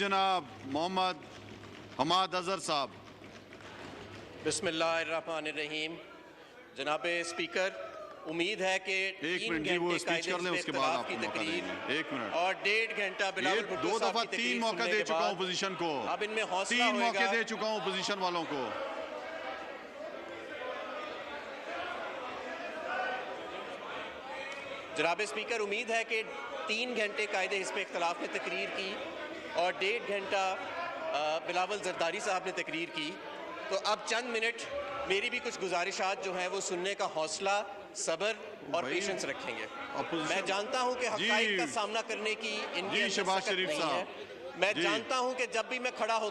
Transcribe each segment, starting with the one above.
جناب محمد حماد اظہر صاحب. بسم اللہ الرحمن الرحیم. جناب اسپیکر، امید ہے کہ ایک منٹ جی وہ اسپیچ کر لیں اس کے بعد آپ کو موقع دیں گے. ایک منٹ. اور 1.5 گھنٹہ بلاول یہ بھٹو دو صاحب دفعہ کی تقریر 3 موقع سننے دے کے چکا ہوں بعد اپوزیشن کو. اب ان میں حوصلہ 3 ہوئے موقع گا. دے چکا ہوں اپوزیشن والوں کو. جناب اسپیکر، امید ہے کہ 3 گھنٹے قائد حزب اختلاف نے تقریر کی اور 1.5 گھنٹہ بلاول زرداری صاحب نے تقریر کی، تو اب چند منٹ میری بھی کچھ گزارشات جو ہیں وہ سننے کا حوصلہ، صبر اور پیشنس رکھیں گے. میں جانتا ہوں کہ حقائق کا سامنا کرنے کی ان کی شہباز سخت شریف نہیں ہے. صاحب میں جانتا ہوں کہ جب بھی میں کھڑا ہوں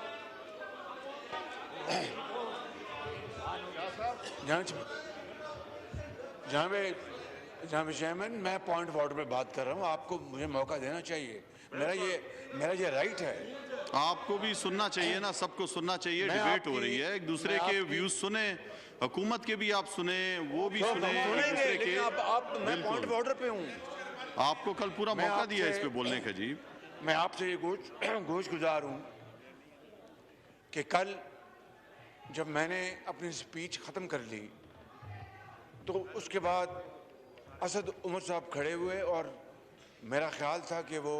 جناب چیئرمین، میں پوائنٹ آف آرڈر پہ بات کر رہا ہوں. آپ کو مجھے موقع دینا چاہیے. میرا یہ رائٹ ہے. آپ کو بھی سننا چاہیے نا، سب کو سننا چاہیے. ڈیبیٹ ہو رہی ہے، ایک دوسرے کے ویوز سنیں، حکومت کے بھی آپ سنیں، وہ بھی سنیں ایک دوسرے کے. میں پوائنٹ آف آرڈر پہ ہوں. آپ کو کل پورا موقع دیا اس پہ بولنے کا. جی میں آپ سے یہ گوش گزار ہوں کہ کل جب میں نے اپنی سپیچ ختم کر لی تو اس کے بعد اسد عمر صاحب کھڑے ہوئے اور میرا خیال تھا کہ وہ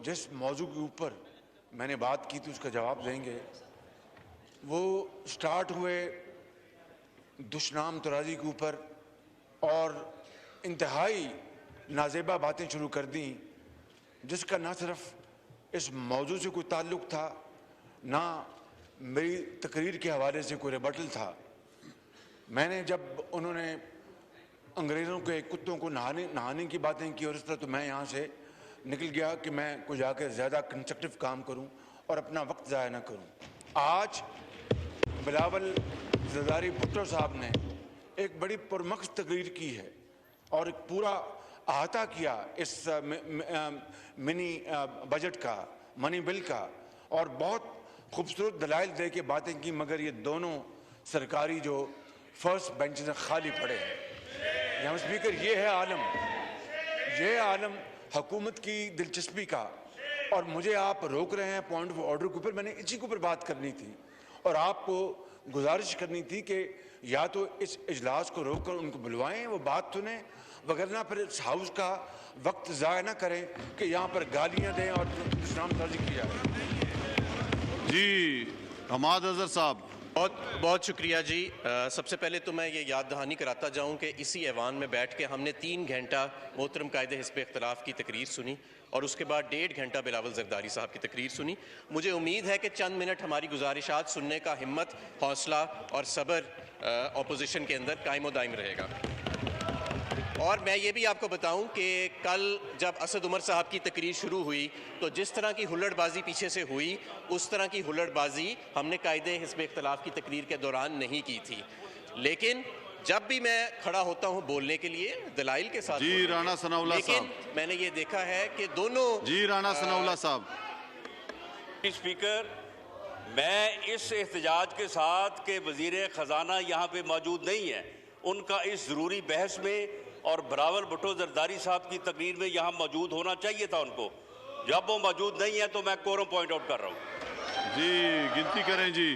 جس موضوع کے اوپر میں نے بات کی تھی اس کا جواب دیں گے. وہ سٹارٹ ہوئے دشنام ترازی کے اوپر اور انتہائی نازیبہ باتیں شروع کر دیں جس کا نہ صرف اس موضوع سے کوئی تعلق تھا، نہ میری تقریر کے حوالے سے کوئی ریبٹل تھا. میں نے جب انہوں نے انگریزوں کے کتوں کو نہانے کی باتیں کی اور اس طرح، تو میں یہاں سے نکل گیا کہ میں کو جا کے زیادہ کنسٹرکٹیو کام کروں اور اپنا وقت ضائع نہ کروں. آج بلاول زرداری بھٹو صاحب نے ایک بڑی پرمغز تقریر کی ہے اور ایک پورا احاطہ کیا اس منی بجٹ کا، منی بل کا، اور بہت خوبصورت دلائل دے کے باتیں کی، مگر یہ دونوں سرکاری جو فرسٹ بینچز خالی پڑے ہیں. جناب اسپیکر، یہ ہے عالم حکومت کی دلچسپی کا، اور مجھے آپ روک رہے ہیں پوائنٹ آف آرڈر کے اوپر. میں نے اسی کے اوپر بات کرنی تھی اور آپ کو گزارش کرنی تھی کہ یا تو اس اجلاس کو روک کر ان کو بلوائیں، وہ بات سنیں، وگرنہ پھر اس ہاؤس کا وقت ضائع نہ کریں کہ یہاں پر گالیاں دیں اور اسلام سازی کی جائے. جی حماد اظہر صاحب. بہت شکریہ جی. سب سے پہلے تو میں یہ یاد دہانی کراتا جاؤں کہ اسی ایوان میں بیٹھ کے ہم نے 3 گھنٹہ محترم قائد حزب اختلاف کی تقریر سنی اور اس کے بعد 1.5 گھنٹہ بلاول زرداری صاحب کی تقریر سنی. مجھے امید ہے کہ چند منٹ ہماری گزارشات سننے کا ہمت، حوصلہ اور صبر اپوزیشن کے اندر قائم و دائم رہے گا. اور میں یہ بھی آپ کو بتاؤں کہ کل جب اسد عمر صاحب کی تقریر شروع ہوئی تو جس طرح کی ہلڑ بازی پیچھے سے ہوئی اس طرح کی ہلڑ بازی ہم نے قائد حزب اختلاف کی تقریر کے دوران نہیں کی تھی. لیکن جب بھی میں کھڑا ہوتا ہوں بولنے کے لیے دلائل کے ساتھ، جی رانا ثناء اللہ صاحب، لیکن میں نے یہ دیکھا ہے کہ دونوں جی رانا ثناء اللہ صاحب. اسپیکر، میں اس احتجاج کے ساتھ کہ وزیر خزانہ یہاں پہ موجود نہیں ہے، ان کا اس ضروری بحث میں اور بلاول بھٹو زرداری صاحب کی تقریر میں یہاں موجود ہونا چاہیے تھا ان کو. جب وہ موجود نہیں ہے تو میں کورم پوائنٹ آؤٹ کر رہا ہوں. جی گنتی کریں جی.